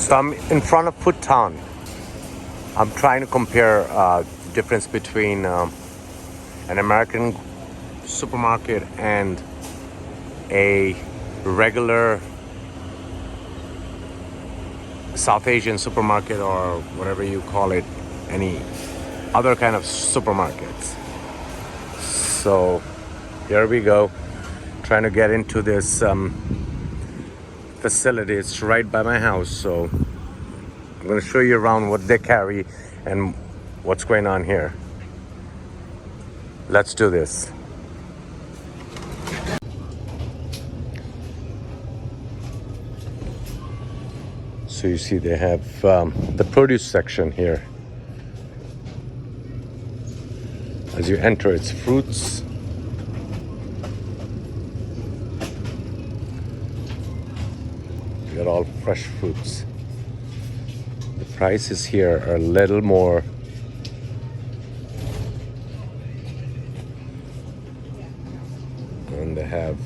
So I'm in front of Food Town. I'm trying to compare the difference between an American supermarket and a regular South Asian supermarket, or whatever you call it, any other kind of supermarkets. So here we go, trying to get into this facility. It's right by my house, so I'm going to show you around what they carry and what's going on here. Let's do this. So you see they have the produce section here. As you enter, it's fruits. You got all fresh fruits. The prices here are a little more and they have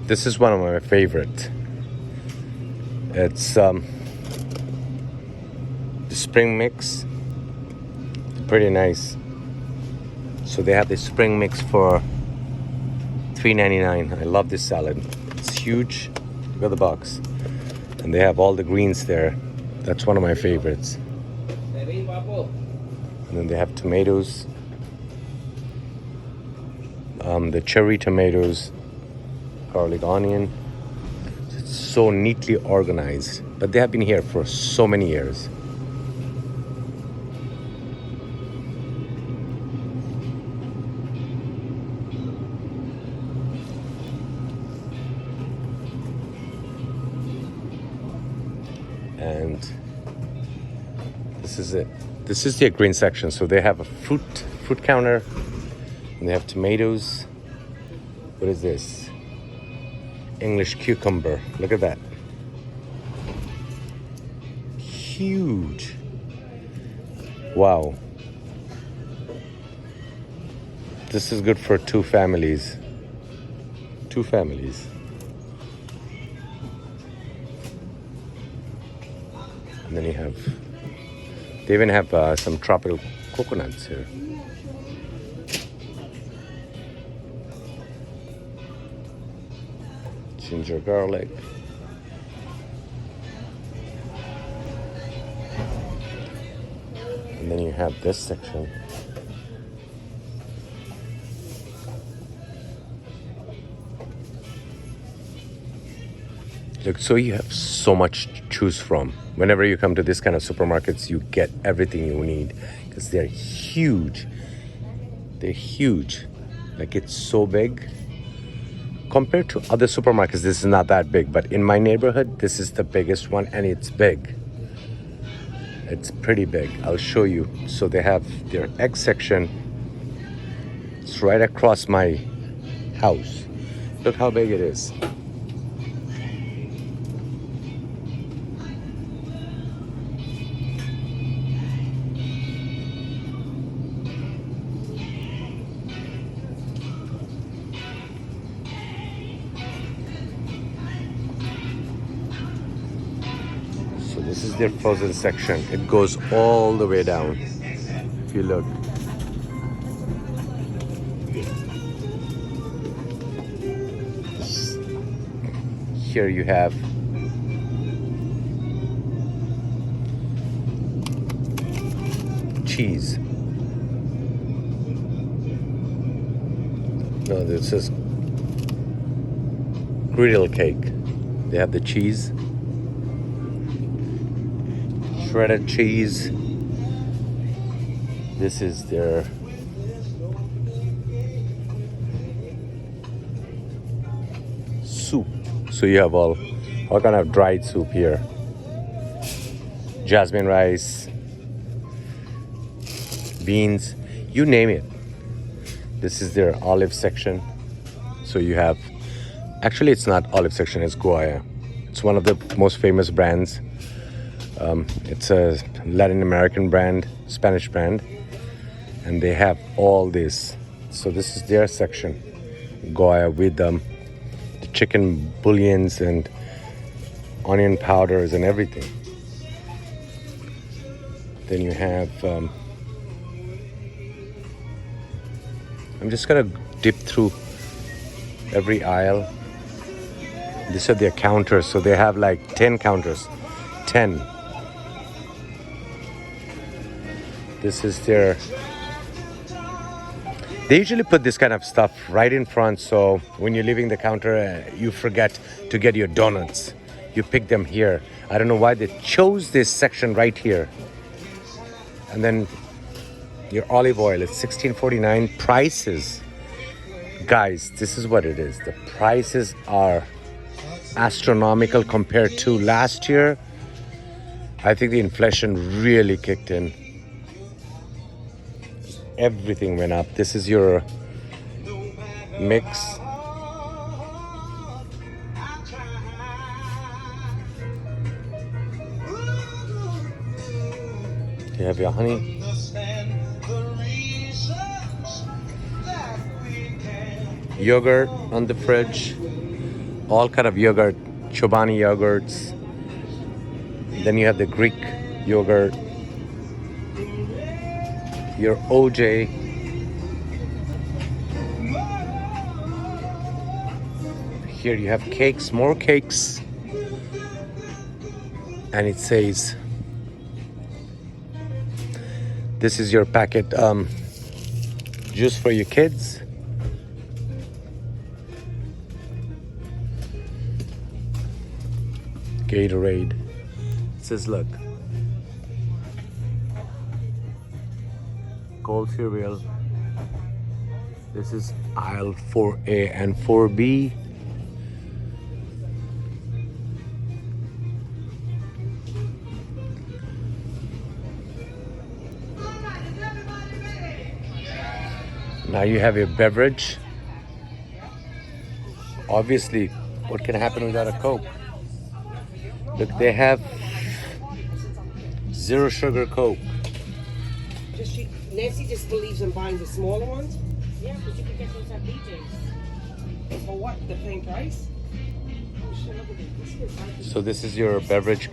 this is one of my favorite. It's the spring mix. Pretty nice. So they have the spring mix for $3.99. I love this salad. It's huge. Look at the box. And they have all the greens there. That's one of my favorites. And then they have tomatoes. The cherry tomatoes, garlic onion. It's so neatly organized. But they have been here for so many years. And this is it. This is their green section. So they have a fruit counter, and they have tomatoes. What is this? English cucumber. Look at that. Huge. Wow. This is good for two families. Two families. And then you have, they even have some tropical coconuts here. Ginger garlic. And then you have this section. Look, so you have so much to choose from. Whenever you come to this kind of supermarkets, you get everything you need because they're huge. They're huge. Like, it's so big. Compared to other supermarkets, this is not that big, but in my neighborhood, this is the biggest one, and it's big. It's pretty big. I'll show you. So they have their egg section. It's right across my house. Look how big it is. So this is their frozen section. It goes all the way down. If you look. Here you have cheese. No, this is griddle cake. They have the cheese. Shredded cheese. This is their soup. So you have all kind of dried soup here. Jasmine rice, beans, you name it. This is their olive section. So you have, actually it's not olive section, it's Goya. It's one of the most famous brands. It's a Latin American brand, Spanish brand, and they have all this. So this is their section, Goya, with the chicken bouillons and onion powders and everything. Then you have, I'm just gonna dip through every aisle. These are their counters, so they have like 10 counters. 10. This is their... They usually put this kind of stuff right in front, so when you're leaving the counter, you forget to get your donuts. You pick them here. I don't know why they chose this section right here. And then your olive oil is $16.49. Prices, guys, this is what it is. The prices are astronomical compared to last year. I think the inflation really kicked in. Everything went up. This is your mix. You have your honey. Yogurt on the fridge. All kind of yogurt. Chobani yogurts. Then you have the Greek yogurt. Your OJ. Here you have cakes, more cakes. And it says, this is your packet juice for your kids. Gatorade. It says, look. Cold cereal. This is aisle 4A and 4B. Now you have your beverage. Obviously, what can happen without a Coke? Look, they have zero sugar Coke. Nancy just believes in buying the smaller ones. Yeah, but you can get those at BJ's. For what? The same price? Oh shit, look at this. So this is your beverage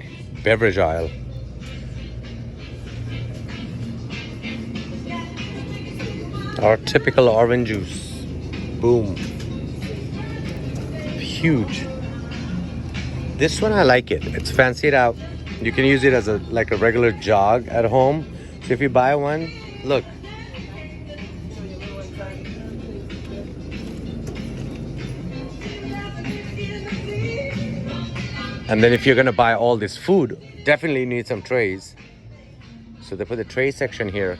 aisle. Our typical orange juice. Boom. Huge. This one I like it. It's fancied out. You can use it as like a regular jog at home. So if you buy one, look. And then if you're gonna buy all this food, definitely need some trays. So they put the tray section here.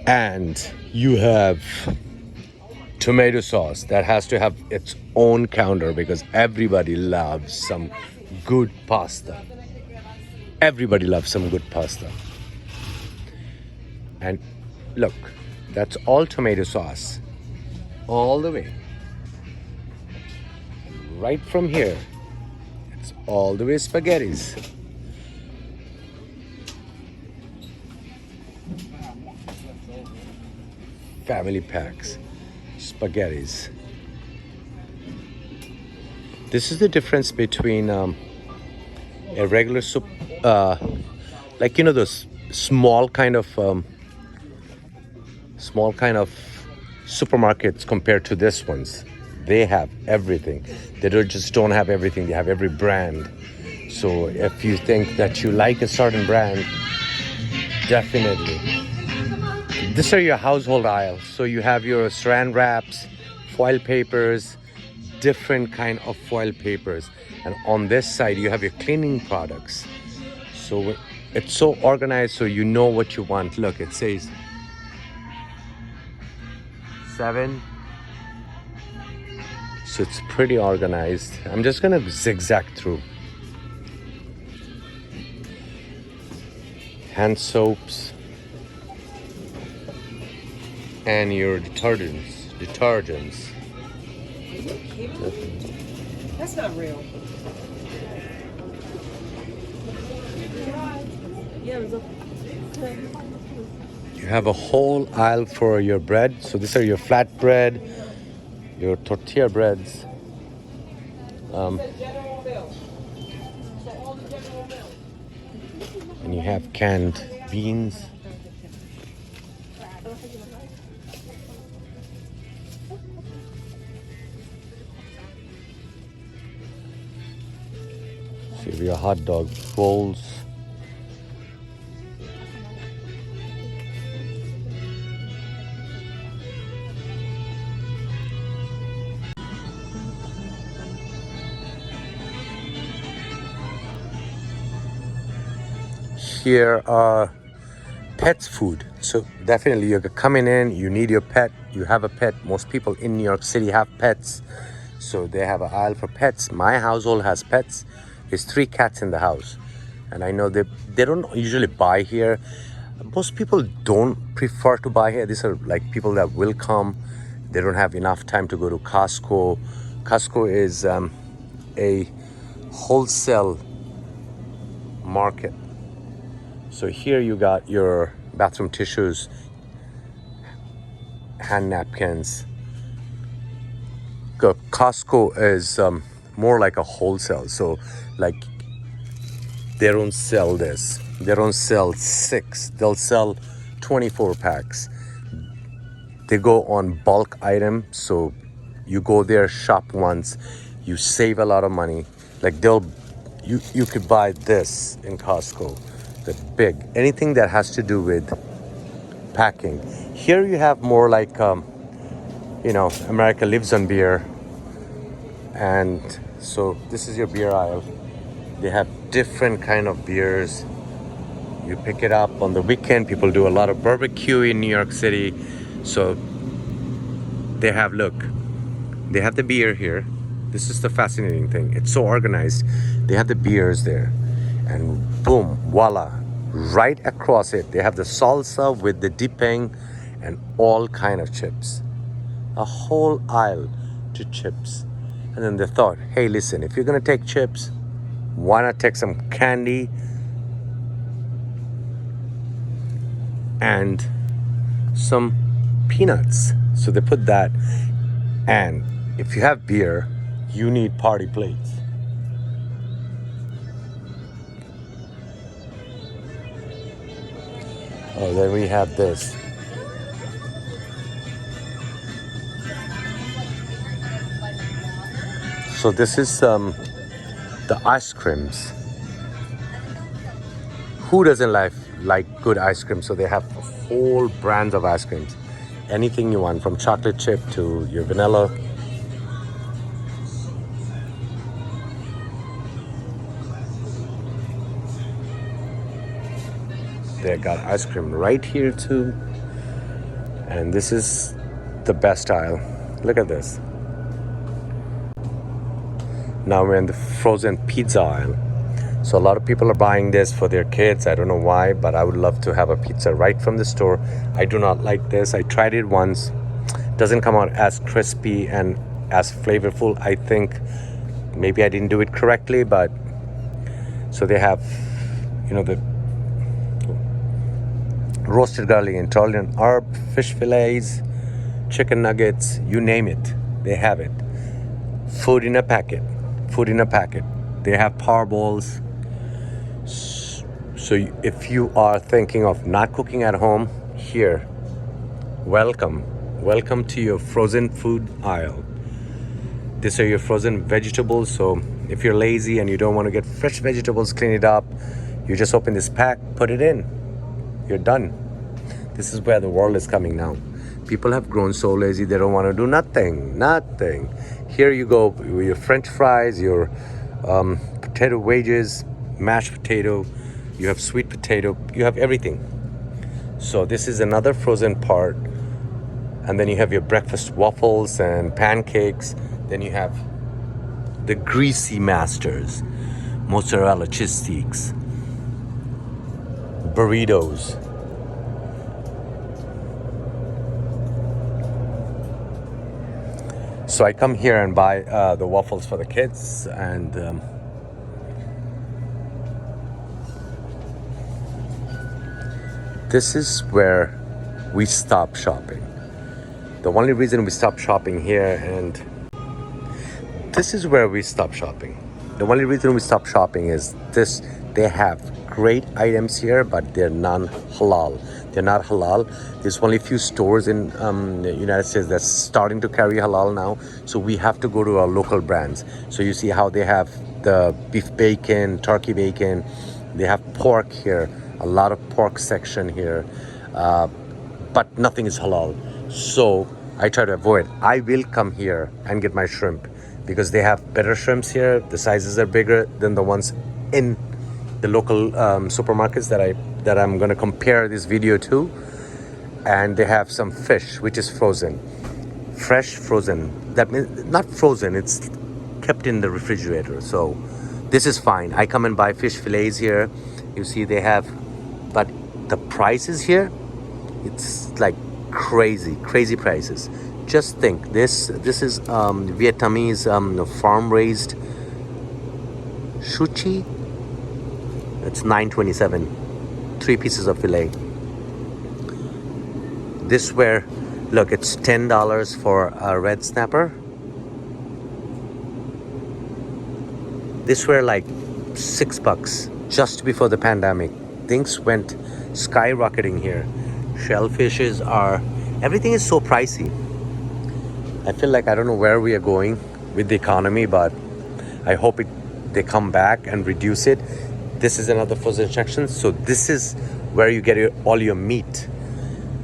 And you have tomato sauce that has to have its own counter because everybody loves some good pasta. Everybody loves some good pasta. And look, that's all tomato sauce. All the way. Right from here, it's all the way spaghettis. Family packs, spaghettis. This is the difference between a regular soup, like those small kind of supermarkets compared to this ones. They have everything. They don't have everything. They have every brand. So if you think that you like a certain brand, definitely. These are your household aisles. So you have your saran wraps, foil papers, different kind of foil papers. And on this side, you have your cleaning products. So it's so organized so you know what you want. Look, it says 7. So it's pretty organized. I'm just gonna zigzag through. Hand soaps. And your detergents. Are you kidding me? That's not real. You have a whole aisle for your bread. So these are your flat bread, your tortilla breads. And you have canned beans. So you have your hot dog rolls. Here are pets food. So definitely you're coming in, you need your pet, you have a pet. Most people in New York City have pets. So they have an aisle for pets. My household has pets. There's 3 cats in the house. And I know they don't usually buy here. Most people don't prefer to buy here. These are like people that will come. They don't have enough time to go to Costco. Costco is a wholesale market. So here you got your bathroom tissues, hand napkins. Costco is more like a wholesale. So like they don't sell this. They don't sell 6. They'll sell 24 packs. They go on bulk item. So you go there, shop once, you save a lot of money. Like you could buy this in Costco. The big, anything that has to do with packing. Here you have more like, America lives on beer. And so this is your beer aisle. They have different kind of beers. You pick it up on the weekend. People do a lot of barbecue in New York City. So they have the beer here. This is the fascinating thing. It's so organized. They have the beers there. And boom, voila, right across it, they have the salsa with the dipping and all kind of chips. A whole aisle to chips. And then they thought, hey, listen, if you're gonna take chips, why not take some candy and some peanuts? So they put that. And if you have beer, you need party plates. Oh, then we have this. So this is the ice creams. Who doesn't like good ice cream? So they have whole brands of ice creams. Anything you want, from chocolate chip to your vanilla. They got ice cream right here too. And this is the best aisle. Look at this. Now we're in the frozen pizza aisle. So a lot of people are buying this for their kids. I don't know why, but I would love to have a pizza right from the store. I do not like this. I tried it once. Doesn't come out as crispy and as flavorful. I think maybe I didn't do it correctly, but so they have, the roasted garlic and Italian herb, fish fillets, chicken nuggets, you name it, they have it. Food in a packet. They have power bowls. So if you are thinking of not cooking at home, here, welcome to your frozen food aisle. These are your frozen vegetables. So if you're lazy and you don't want to get fresh vegetables, clean it up, you just open this pack, put it in, you're done. This is where the world is coming now. People have grown so lazy, they don't want to do nothing. Here you go with your french fries, your potato wedges, mashed potato, you have sweet potato, you have everything. So this is another frozen part. And then you have your breakfast waffles and pancakes. Then you have the greasy masters, mozzarella cheese sticks, burritos. So I come here and buy the waffles for the kids, and this is where we stop shopping. The only reason we stop shopping here, and this is where we stop shopping. The only reason we stop shopping is this. They have great items here, but they're non-halal. They're not halal. There's only a few stores in the United States that's starting to carry halal now. So we have to go to our local brands. So you see how they have the beef bacon, turkey bacon. They have pork here, a lot of pork section here, but nothing is halal. So I try to avoid. I will come here and get my shrimp because they have better shrimps here. The sizes are bigger than the ones in the local supermarkets that I'm gonna compare this video to. And they have some fish which is frozen, fresh frozen. That means not frozen, it's kept in the refrigerator. So this is fine. I come and buy fish fillets here. You see they have, but the prices here, it's like crazy prices. Just think, this is Vietnamese farm raised sushi. It's $9.27, 3 pieces of fillet. This where, look, it's $10 for a red snapper. This were like $6 just before the pandemic. Things went skyrocketing here. Shellfishes are, everything is so pricey. I feel like I don't know where we are going with the economy, but I hope they come back and reduce it. This is another frozen section. So this is where you get all your meat.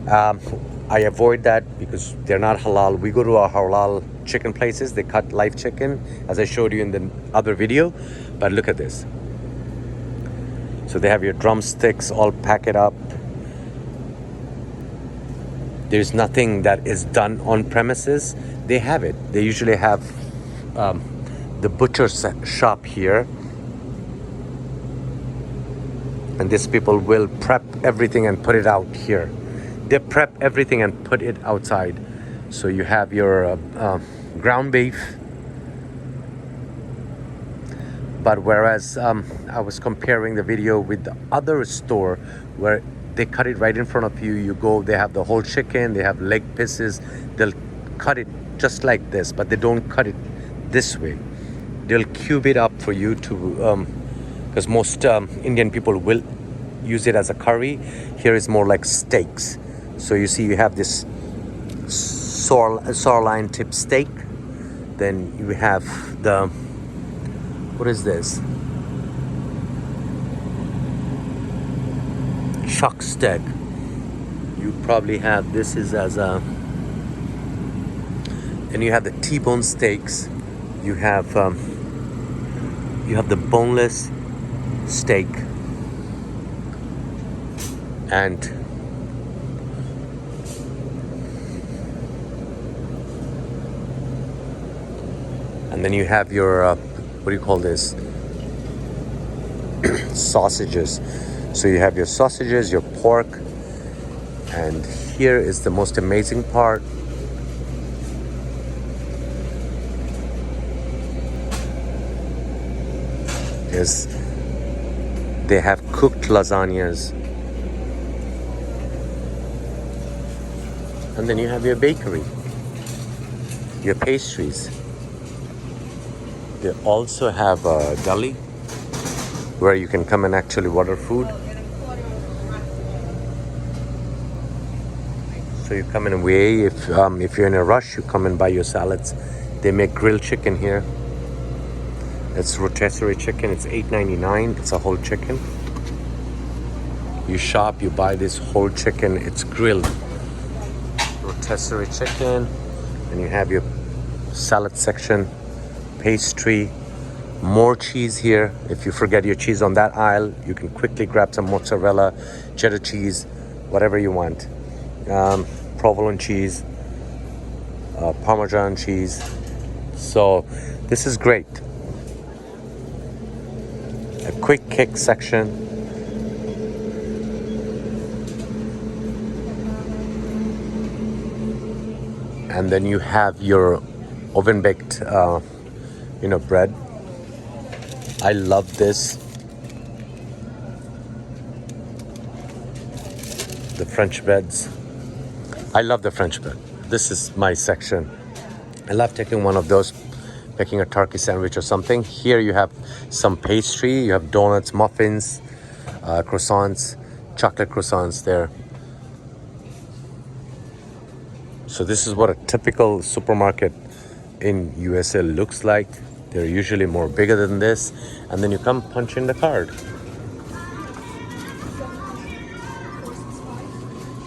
I avoid that because they're not halal. We go to our halal chicken places. They cut live chicken, as I showed you in the other video. But look at this. So they have your drumsticks all packed up. There's nothing that is done on premises. They have it. They usually have the butcher shop here. And these people will prep everything and put it out here. They prep everything and put it outside. So you have your ground beef. But whereas I was comparing the video with the other store where they cut it right in front of you. You go, they have the whole chicken, they have leg pieces. They'll cut it just like this, but they don't cut it this way. They'll cube it up for you to, because most Indian people will use it as a curry. Here is more like steaks. So you see you have this sirloin tip steak. Then you have the, what is this? Chuck steak. You probably have, this is as a, and you have the T-bone steaks. You have the boneless steak. And then you have your what do you call this, sausages. So you have your sausages, your pork, and here is the most amazing part. Is they have cooked lasagnas. And then you have your bakery, your pastries. They also have a deli where you can come and actually order food. So you come and weigh. If you're in a rush, you come and buy your salads. They make grilled chicken here. It's rotisserie chicken. It's $8.99. It's a whole chicken. You shop, you buy this whole chicken. It's grilled. Rotisserie chicken. And you have your salad section, pastry, more cheese here. If you forget your cheese on that aisle, you can quickly grab some mozzarella, cheddar cheese, whatever you want. Provolone cheese, Parmesan cheese. So this is great. A quick cake section. And then you have your oven baked bread. I love this. The French beds. I love the French bed. This is my section. I love taking one of those, making a turkey sandwich or something. Here you have some pastry. You have donuts, muffins, croissants, chocolate croissants there. So this is what a typical supermarket in USA looks like. They're usually more bigger than this. And then you come punch in the card.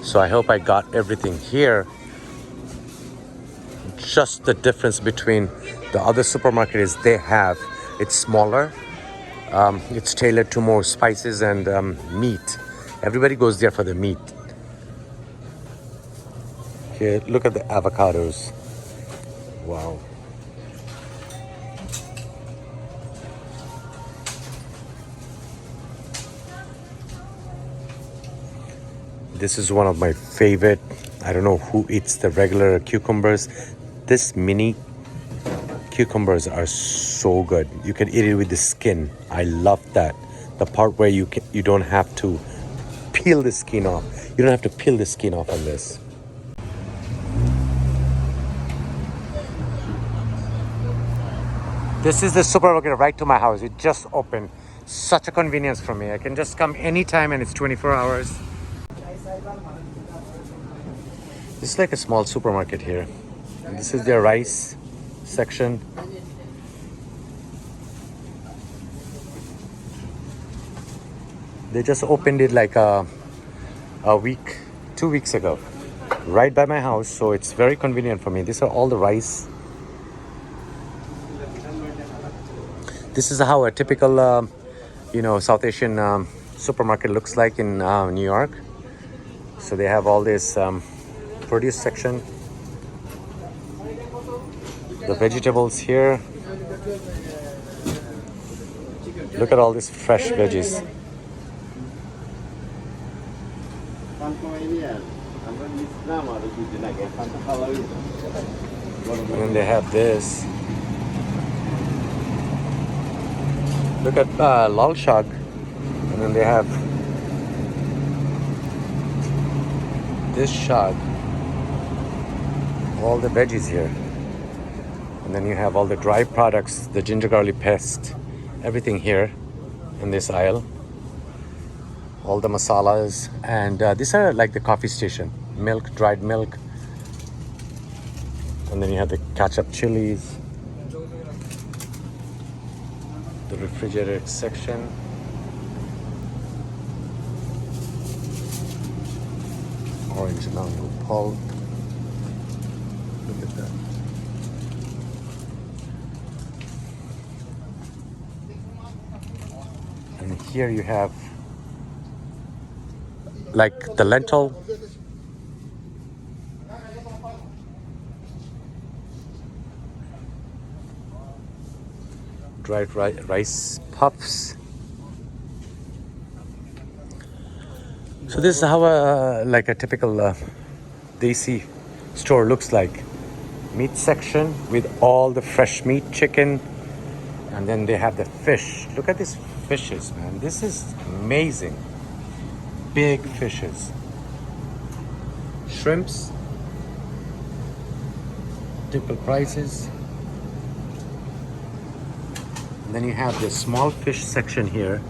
So I hope I got everything here. Just the difference between the other supermarket is it's smaller. It's tailored to more spices and meat. Everybody goes there for the meat. Here, look at the avocados. Wow. This is one of my favorite. I don't know who eats the regular cucumbers. This mini cucumbers are so good. You can eat it with the skin. I love that. The part where you don't have to peel the skin off. You don't have to peel the skin off on this. This is the supermarket right to my house. It just opened. Such a convenience for me. I can just come anytime and it's 24 hours. This is like a small supermarket here. And this is their rice section. They just opened it like a week, 2 weeks ago, right by my house. So it's very convenient for me. These are all the rice. This is how a typical, South Asian supermarket looks like in New York. So they have all this produce section. The vegetables here. Look at all these fresh veggies. And then they have this. Look at lal shag. And then they have this shag. All the veggies here. And then you have all the dry products, the ginger garlic paste, everything here in this aisle. All the masalas. And these are like the coffee station. Milk, dried milk. And then you have the ketchup chilies. The refrigerated section. Orange mango pulp. Look at that. And here you have like the lentil. Dried rice puffs. So this is how like a typical Desi store looks like. Meat section with all the fresh meat, chicken, and then they have the fish. Look at these fishes, man. This is amazing. Big fishes. Shrimps. Typical prices. And then you have the small fish section here.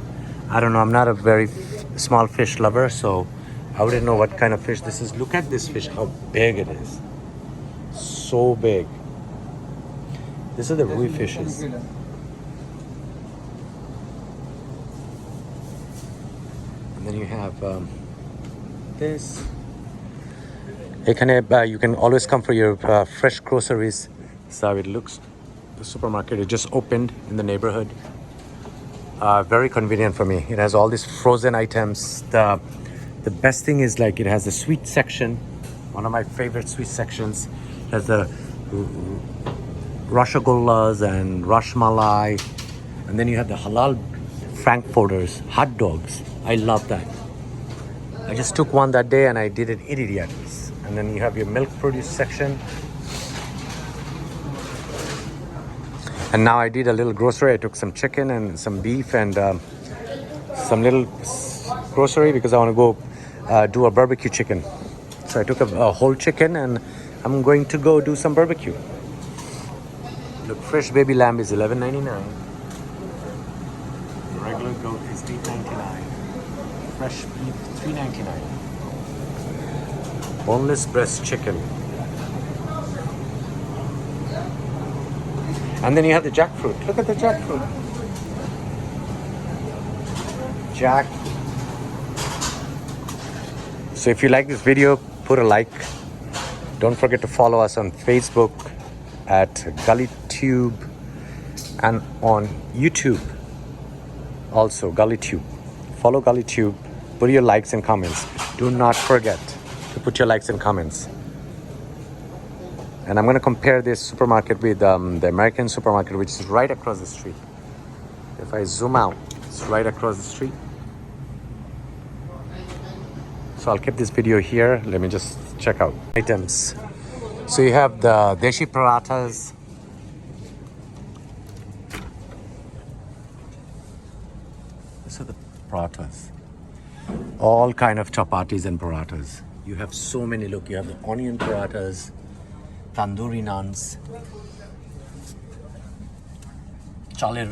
I don't know, I'm not a very small fish lover, so I wouldn't know what kind of fish this is. Look at this fish, how big it is. So big. These are the rui fishes. And then you have this. You can always come for your fresh groceries. That's how it looks. The supermarket, it just opened in the neighborhood. Very convenient for me. It has all these frozen items. The best thing is like it has the sweet section. One of my favorite sweet sections. It has the rasagollas and rashmalai. And then you have the halal frankfurters, hot dogs. I love that. I just took one that day and I didn't eat it yet. And then you have your milk produce section. And now I did a little grocery. I took some chicken and some beef and some little grocery because I want to go do a barbecue chicken. So I took a whole chicken and I'm going to go do some barbecue. Look, fresh baby lamb is $11.99. Regular goat is $8.99. Fresh beef $3.99. Boneless breast chicken. And then you have the jackfruit. Look at the jackfruit. Jack. So if you like this video, put a like. Don't forget to follow us on Facebook at GullyTube and on YouTube also GullyTube. Follow GullyTube. Put your likes and comments. Do not forget to put your likes and comments. And I'm going to compare this supermarket with the American supermarket, which is right across the street. If I zoom out, it's right across the street. So I'll keep this video here. Let me just check out items. So you have the Deshi parathas. These are the parathas. All kind of chapatis and parathas. You have so many. Look, you have the onion parathas, tandoori naans, chale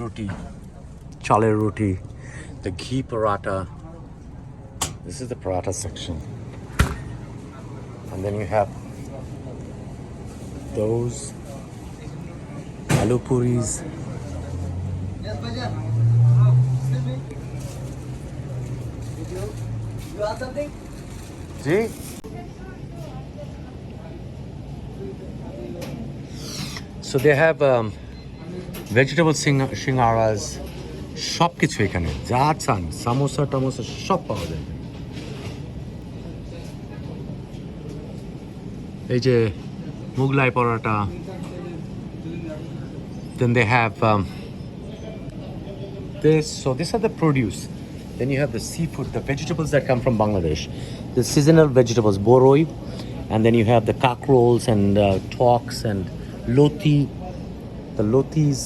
roti, the ghee paratha. This is the paratha section. And then you have those aloo puris. You want something? See? So they have vegetable shingaras, সব কিছু এখানে যা চান সামোসা টামোসা সব পাওয়া যায় এই যে মুগলাই পরোটা. Then they have this. So these are the produce. Then you have the seafood, the vegetables that come from Bangladesh, the seasonal vegetables, boroi, and then you have the kak rolls and talks and loti, the lotis.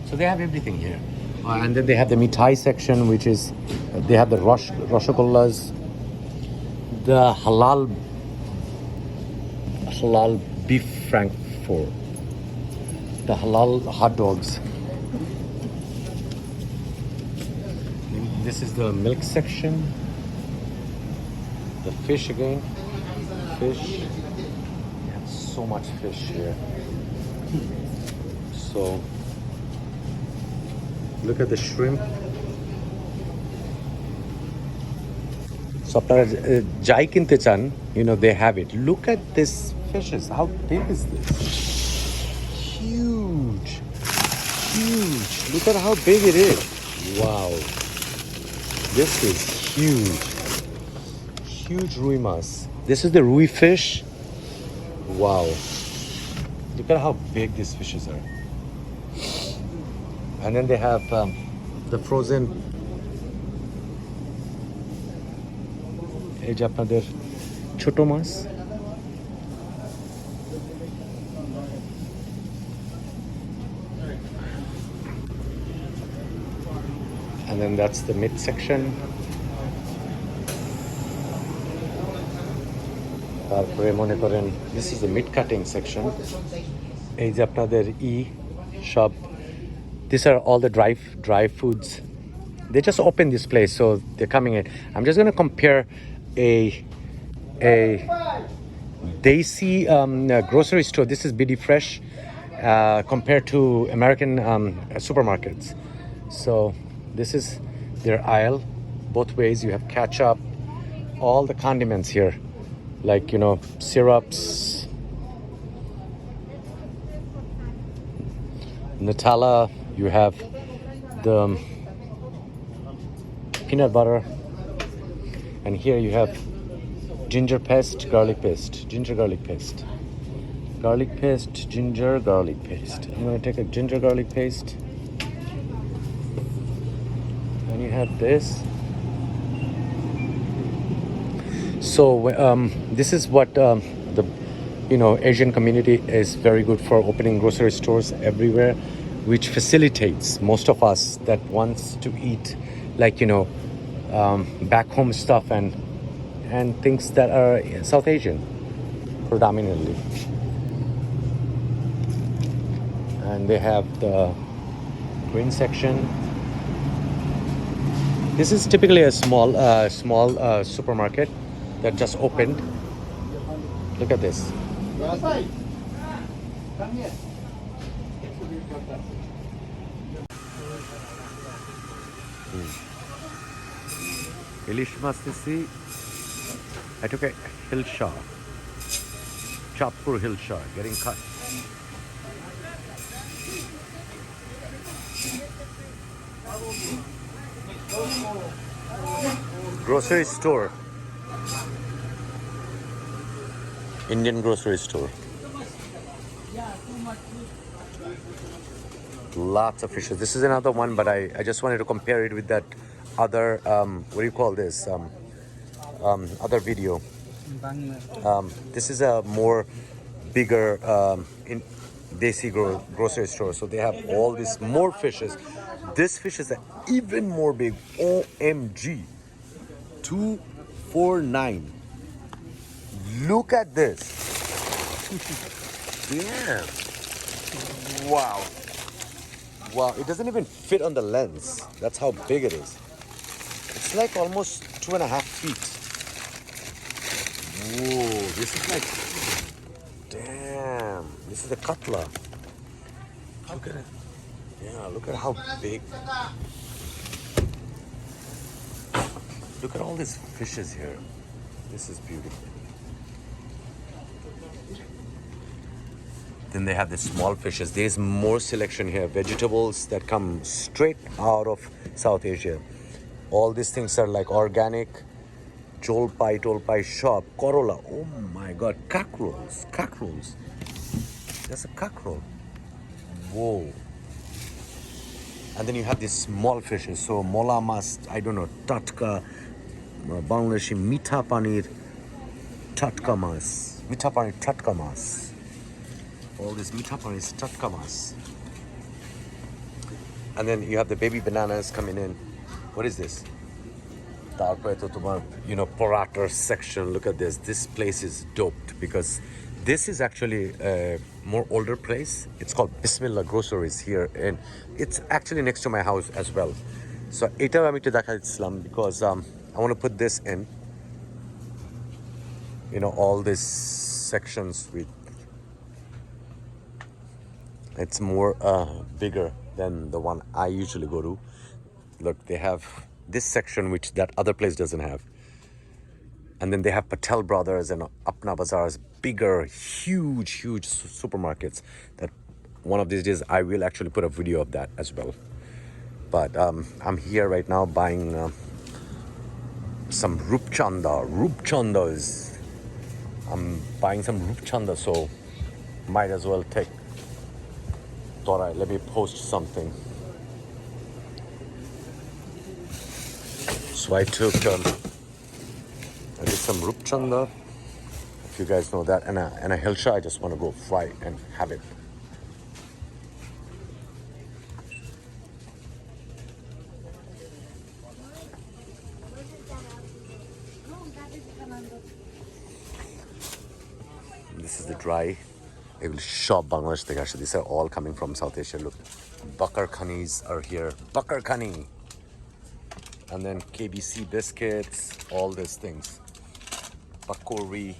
So they have everything here. And then they have the mithai section, which is, they have the rosogollas, the halal beef frankfurt, the halal hot dogs. This is the milk section. The fish again. Fish. You have so much fish here. So look at the shrimp. So আপনারা যাই কিনতে চান, you know, they have it. Look at this fishes. How big is this? Huge. Look at how big it is. Wow. This is huge. Huge rui mas. This is the rui fish. Wow. Look at how big these fishes are. And then they have the frozen. এই যে আপনাদের ছোট মাছ. And then that's the meat section. তারপরে মনে করেন this is the meat cutting section. এই যে আপনাদের shop. These are all the dry foods. They just opened this place, so they're coming in. I'm just going to compare a Desi grocery store. This is BD Fresh compared to American supermarkets. So this is their aisle. Both ways, you have ketchup, all the condiments here, like, you know, syrups, Nutella. You have the peanut butter, and here you have ginger paste, garlic paste, ginger garlic paste, garlic paste, ginger garlic paste. I'm going to take a ginger garlic paste, and you have this. So this is what the Asian community is very good for, opening grocery stores everywhere. which facilitates most of us that wants to eat like back home stuff and things that are South Asian predominantly. And they have the green section. This is typically a small supermarket that just opened. Look at this. Ilish Mastisi. I took a Hilsha. Chatpur Hilsha getting cut. Grocery store. Indian grocery store. Lots of fishes. This is another one, but I just wanted to compare it with that other, what do you call this? Other video. This is a more bigger in Desi grocery store. So they have all these more fishes. This fish is even more big. OMG. 249. Look at this. Damn. Wow. Wow, it doesn't even fit on the lens. That's how big it is. It's like almost 2.5 feet. Whoa, this is like, damn. This is a katla. Look at it. Yeah, look at how big. Look at all these fishes here. This is beautiful. Then they have the small fishes. There's more selection here. Vegetables that come straight out of South Asia. All these things are like organic. Tolpai shop. Corolla. Oh my God. Cockerels. That's a cockerel. Whoa. And then you have these small fishes. So mola mas, I don't know, tatka, Bangladeshi mitha paneer, tatka mas. Mitha paneer, tatka mas. All this mitha paneer is tatka mas. And then you have the baby bananas coming in. What is this? Paratha section. Look at this. This place is doped because this is actually a more older place. It's called Bismillah Groceries here, and it's actually next to my house as well. So eta ami to dekhachhilam because I want to put this in. All these sections with. It's more bigger than the one I usually go to. Look, they have this section which that other place doesn't have. And then they have Patel Brothers and Apna Bazaars, bigger, huge supermarkets that one of these days I will actually put a video of that as well. But I'm here right now buying some Rupchanda. I'm buying some Rupchanda, so might as well take. Thought let me post something. So I took, I did some Rupchanda, if you guys know that, and a Hilsha. I just want to go fry and have it. This is the dry. I will shop Bangladesh. These are all coming from South Asia. Look, Bakar Khanis are here. Bakar Khani. And then KBC biscuits, all these things. Pakori.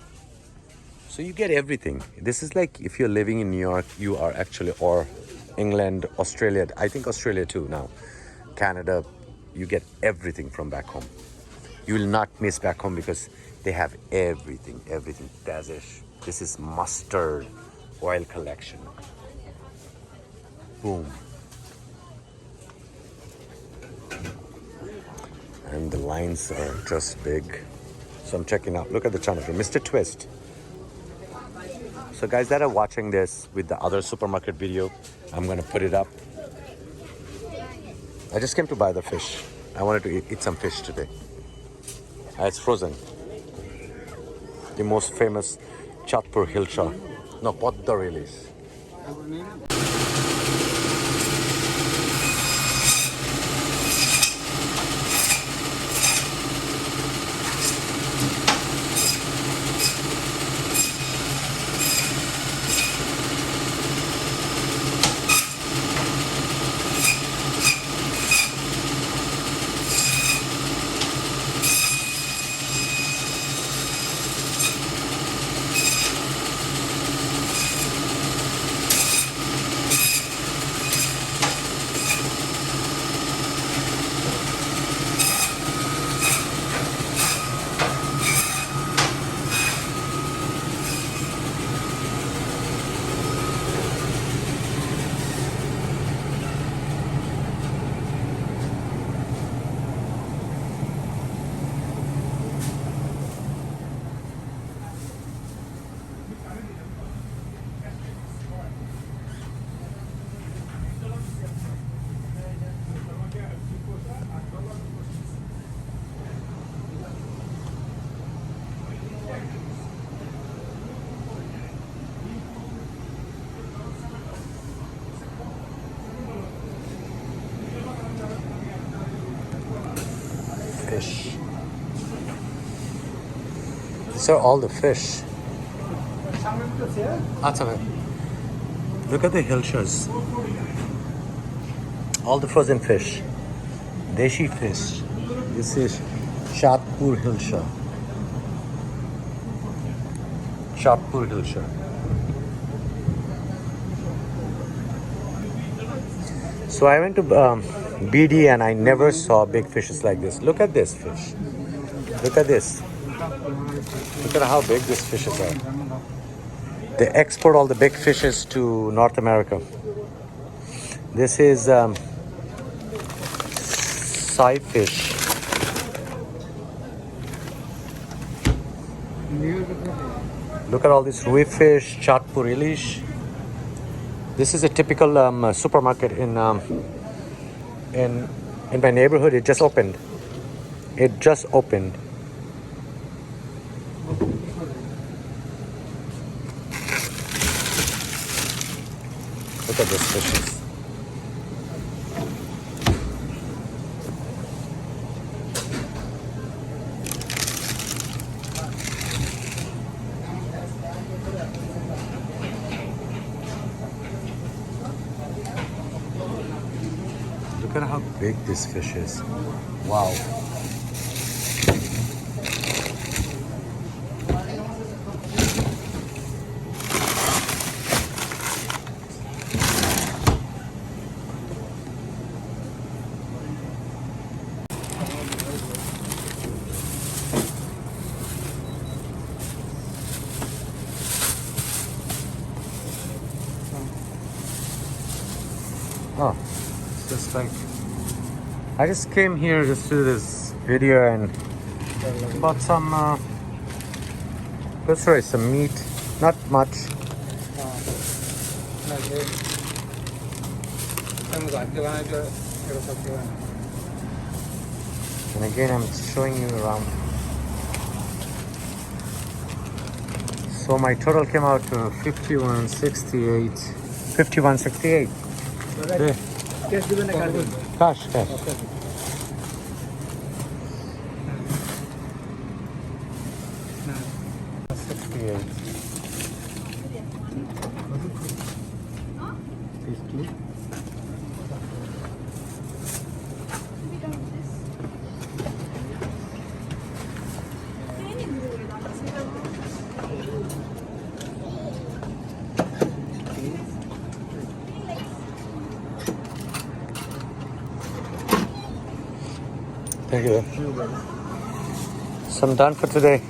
So you get everything. This is like if you're living in New York, you are actually, or England, Australia. I think Australia too now. Canada, you get everything from back home. You will not miss back home because they have everything. Dazish. This is mustard oil collection. Boom. And the lines are just big. So I'm checking out. Look at the channel from Mr. Twist. So guys that are watching this with the other supermarket video, I'm gonna put it up. I just came to buy the fish. I wanted to eat some fish today. It's frozen. The most famous Chatpur Hilsha. No, Podda release. fish. These are all the fish. Look at the hilshas. All the frozen fish. Deshi fish. This is Shatpur hilsha. Shatpur hilsha. So I went to BD and I never saw big fishes like this. Look at this fish. Look at this. Look at how big these fishes are. They export all the big fishes to North America. This is Sai fish. Look at all this Rui fish, Chatpur ilish. This is a typical supermarket in my neighborhood. It just opened. It just opened. Look at these fishes. Look at how big this fish is. Wow. Oh, it's just like I just came here just to do this video and bought some groceries, some meat, not much. And again, I'm showing you around. So my total came out to 51.68. 51.68. Yeah. Cash. 68. 50. Thank you. So I'm done for today.